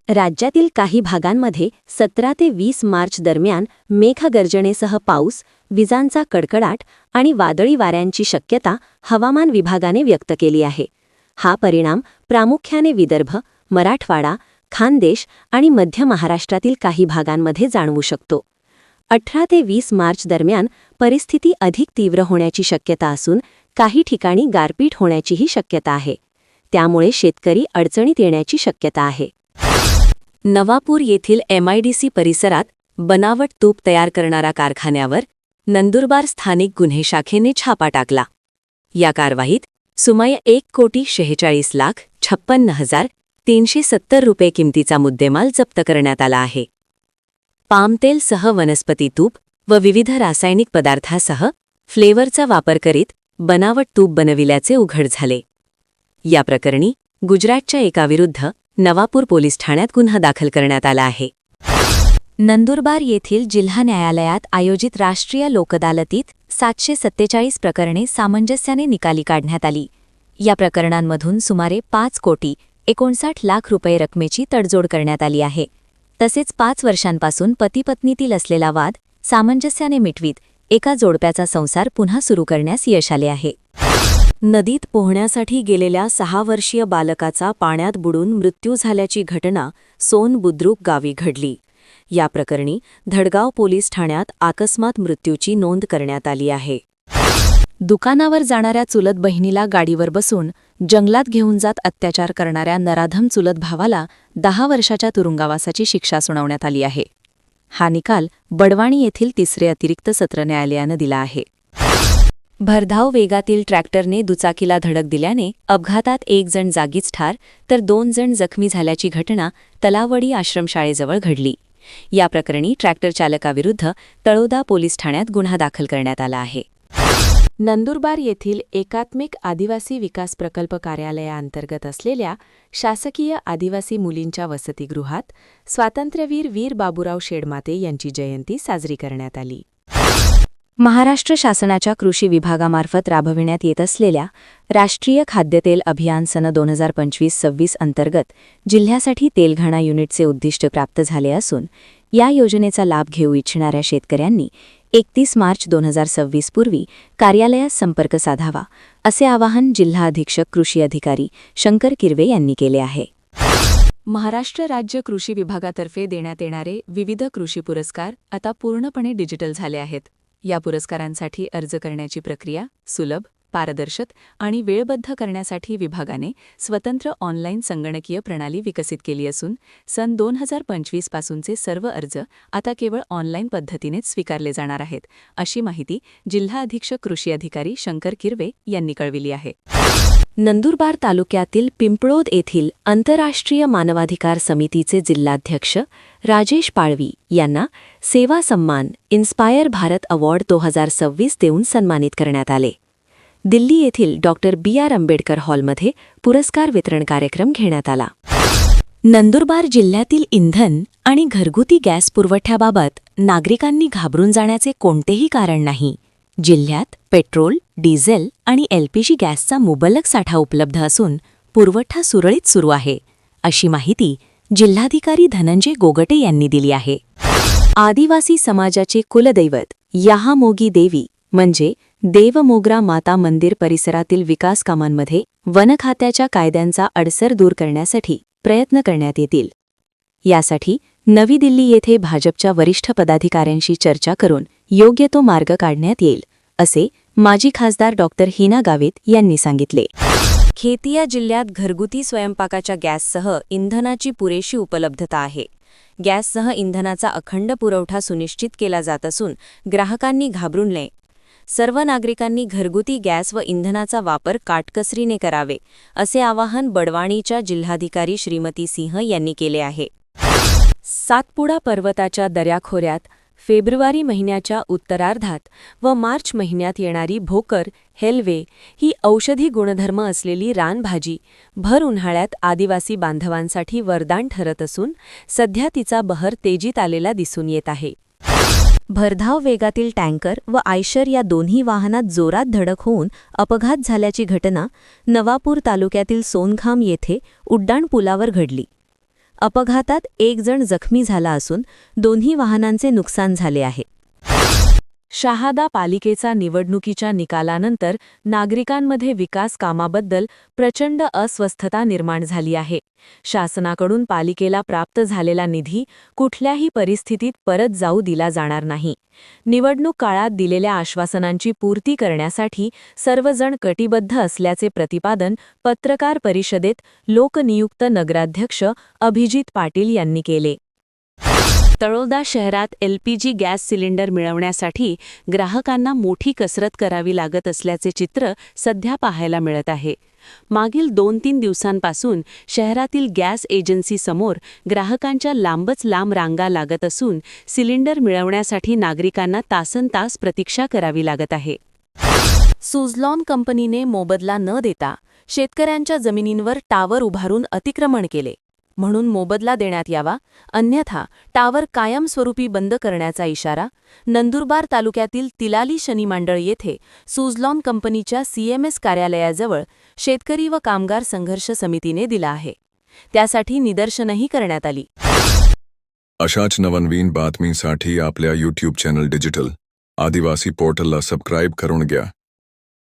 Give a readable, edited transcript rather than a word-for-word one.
राज्यातील काही भागांमध्ये 17 ते 20 मार्च दरम्यान मेघगर्जनेसह पाऊस, विजांचा कडकडाट आणि वादळी वाऱ्यांची शक्यता हवामान विभागाने व्यक्त केली आहे. हा परिणाम प्रामुख्याने विदर्भ, मराठवाडा, खानदेश आणि मध्य महाराष्ट्रातील काही भागांमध्ये जाणवू शकतो. 18 ते 20 मार्च दरम्यान परिस्थिती अधिक तीव्र होण्याची शक्यता असून काही ठिकाणी गारपीट होण्याचीही शक्यता आहे. त्यामुळे शेतकरी अडचणीत येण्याची शक्यता आहे. नवापूर येथील MIDC परिसरात बनावट तूप तयार करणारा कारखान्यावर नंदुरबार स्थानिक गुन्हे शाखेने छापा टाकला. या कारवाईत सुमारे 1,46,56,370 रुपये किमतीचा मुद्देमाल जप्त करण्यात आला आहे. पामतेलसह वनस्पती तूप व विविध रासायनिक पदार्थासह फ्लेवरचा वापर करीत बनावट तूप बनविल्याचे उघड झाले. या प्रकरणी गुजरातच्या एकाविरुद्ध नवापूर पोलीस ठाण्यात गुन्हा दाखल करण्यात आला आहे. नंदुरबार येथील जिल्हा न्यायालयात आयोजित राष्ट्रीय लोकअदालतीत 747 प्रकरणे सामंजस्याने निकाली काढण्यात आली. या प्रकरणांमधून सुमारे 5,59 लाख रुपये रकमेची तडजोड करण्यात आली आहे. तसेच 5 वर्षांपासून पती-पत्नीतील असलेला वाद सामंजस्याने मिटवीत एका जोडप्याचा संसार पुन्हा सुरू करण्यास यश आले आहे. नदीत पोहण्यासाठी गेलेल्या 6 वर्षीय बालकाचा पाण्यात बुडून मृत्यू झाल्याची घटना सोन बुद्रुक गावी घडली. या प्रकरणी धडगाव पोलीस ठाण्यात अकस्मात मृत्यूची नोंद करण्यात आली आहे. दुकानावर जाणाऱ्या चुलत बहिणीला गाडीवर बसून जंगलात घेऊन जात अत्याचार करणाऱ्या नराधम चुलत भावाला 10 वर्षाच्या तुरुंगवासाची शिक्षा सुनावण्यात आली आहे. हा निकाल बडवाणी येथील 3रे अतिरिक्त सत्र न्यायालयानं दिला आहे. भरधाव वेगातील ट्रॅक्टरने दुचाकीला धडक दिल्याने अपघातात 1 जण जागीच ठार तर 2 जण जखमी झाल्याची घटना तलावडी आश्रमशाळेजवळ घडली. या प्रकरणी ट्रॅक्टर चालकाविरुद्ध तळोदा पोलीस ठाण्यात गुन्हा दाखल करण्यात आला आहे. नंदुरबार येथील एकात्मिक आदिवासी विकास प्रकल्प कार्यालयाअंतर्गत असलेल्या शासकीय आदिवासी मुलींच्या वसतिगृहात स्वातंत्र्यवीर वीर बाबूराव शेडमाते यांची जयंती साजरी करण्यात आली. महाराष्ट्र शासनाच्या कृषी विभागामार्फत राबविण्यात येत असलेल्या राष्ट्रीय खाद्यतेल अभियान सन 2025-26 अंतर्गत जिल्ह्यासाठी तेलघाणा युनिटचे उद्दिष्ट प्राप्त झाले असून या योजनेचा लाभ घेऊ इच्छिणाऱ्या शेतकऱ्यांनी 31 मार्च 2026 पूर्वी कार्यालयास संपर्क साधावा, असे आवाहन जिल्हा अधीक्षक कृषी अधिकारी शंकर किरवे यांनी केले आहे. महाराष्ट्र राज्य कृषी विभागातर्फे देण्यात येणारे विविध कृषी पुरस्कार आता पूर्णपणे डिजिटल झाले आहेत. या पुरस्कारांसाठी अर्ज करण्याची प्रक्रिया सुलभ, पारदर्शक आणि वेळबद्ध करण्यासाठी विभागाने स्वतंत्र ऑनलाईन संगणकीय प्रणाली विकसित केली असून सन 2025 पासूनचे सर्व अर्ज आता केवळ ऑनलाईन पद्धतीनेच स्वीकारले जाणार आहेत, अशी माहिती जिल्हा अधीक्षक कृषी अधिकारी शंकर किरवे यांनी कळविली आहे. नंदुरबार तालुक्यातील पिंपळोद येथील आंतरराष्ट्रीय मानवाधिकार समितीचे जिल्हाध्यक्ष राजेश पाळवी यांना सेवा सन्मान इन्स्पायर भारत अवॉर्ड 2026 देऊन सन्मानित करण्यात आले. दिल्ली येथील डॉक्टर BR आंबेडकर हॉलमध्ये पुरस्कार वितरण कार्यक्रम घेण्यात आला. नंदुरबार जिल्ह्यातील इंधन आणि घरगुती गॅस पुरवठ्याबाबत नागरिकांनी घाबरून जाण्याचे कोणतेही कारण नाही. जिल्ह्यात पेट्रोल, डिझेल आणि LPG गॅसचा मुबलक साठा उपलब्ध असून पुरवठा सुरळीत सुरू आहे, अशी माहिती जिल्हाधिकारी धनंजय गोगटे यांनी दिली आहे. आदिवासी समाजाचे कुलदैवत याहामोगी देवी म्हणजे देवमोगरा माता मंदिर परिसरातील विकास कामांमध्ये वन खात्याच्या कायद्यांचा अडसर दूर करण्यासाठी प्रयत्न करण्यात येतील. यासाठी नवी दिल्ली येथे भाजपच्या वरिष्ठ पदाधिकाऱ्यांशी चर्चा करून योग्य तो मार्ग काढण्यात येईल, असे माजी खासदार डॉक्टर हिना गावित यांनी सांगितले. खेतिया जिल्ह्यात घरगुती स्वयंपाकाच्या गॅससह इंधनाची पुरेशी उपलब्धता आहे. गॅससह इंधनाचा अखंड पुरवठा सुनिश्चित केला जात असून ग्राहकांनी घाबरून नये. सर्व नागरिकांनी घरगुती गॅस व इंधनाचा वापर काटकसरीने करावे, असे आवाहन बडवाणीच्या जिल्हाधिकारी श्रीमती सिंह यांनी केले आहे. सातपुडा पर्वताच्या दऱ्याखोऱ्यात फेब्रुवारी महिन्याच्या उत्तरार्धात व मार्च महिन्यात येणारी भोकर, हेलवे ही औषधी गुणधर्म असलेली रानभाजी भर उन्हाळ्यात आदिवासी बांधवांसाठी वरदान ठरत असून सध्या तिचा बहर तेजीत आलेला दिसून येत आहे. भरधाव वेगातील टँकर व आयशर या दोन्ही वाहनात जोरात धडक होऊन अपघात झाल्याची घटना नवापूर तालुक्यातील सोनखाम येथे उड्डाण पुलावर घडली. अपघातात एक जण जखमी झाला असून दोन्ही वाहनांचे नुकसान झाले आहे. शहादा पालिकेचा निवडणुकीच्या निकालानंतर नागरिकांमध्ये विकास कामाबद्दल प्रचंड अस्वस्थता निर्माण झाली आहे. शासनाकडून पालिकेला प्राप्त झालेला निधी कुठल्याही परिस्थितीत परत जाऊ दिला जाणार नाही. निवडणूक काळात दिलेल्या आश्वासनांची पूर्ती करण्यासाठी सर्वजण कटिबद्ध असल्याचे प्रतिपादन पत्रकार परिषदेत लोकनियुक्त नगराध्यक्ष अभिजित पाटील यांनी केले. तळोदा शहरात LPG गॅस सिलेंडर मिळवण्यासाठी ग्राहकांना मोठी कसरत करावी लागत असल्याचे चित्र सध्या पाहायला मिळत आहे. मागील 2-3 दिवसांपासून शहरातील गॅस एजन्सीसमोर ग्राहकांच्या लांबच लांब रांगा लागत असून सिलेंडर मिळवण्यासाठी नागरिकांना तासनतास प्रतीक्षा करावी लागत आहे. सुझलॉन कंपनीने मोबदला न देता शेतकऱ्यांच्या जमिनींवर टावर उभारून अतिक्रमण केले. म्हणून मोबदला देण्यात यावा, अन्यथा टावर कायमस्वरूपी बंद करण्याचा इशारा नंदुरबार तालुक्यातील तिलाली शनिमांडळ येथे सुझलॉन कंपनीच्या CMS कार्यालयाजवळ शेतकरी व कामगार संघर्ष समितीने दिला आहे. त्यासाठी निदर्शनही करण्यात आली. अशाच नवनवीन बातमीसाठी आपल्या YouTube चॅनल डिजिटल आदिवासी पोर्टलला सबस्क्राईब करून घ्या.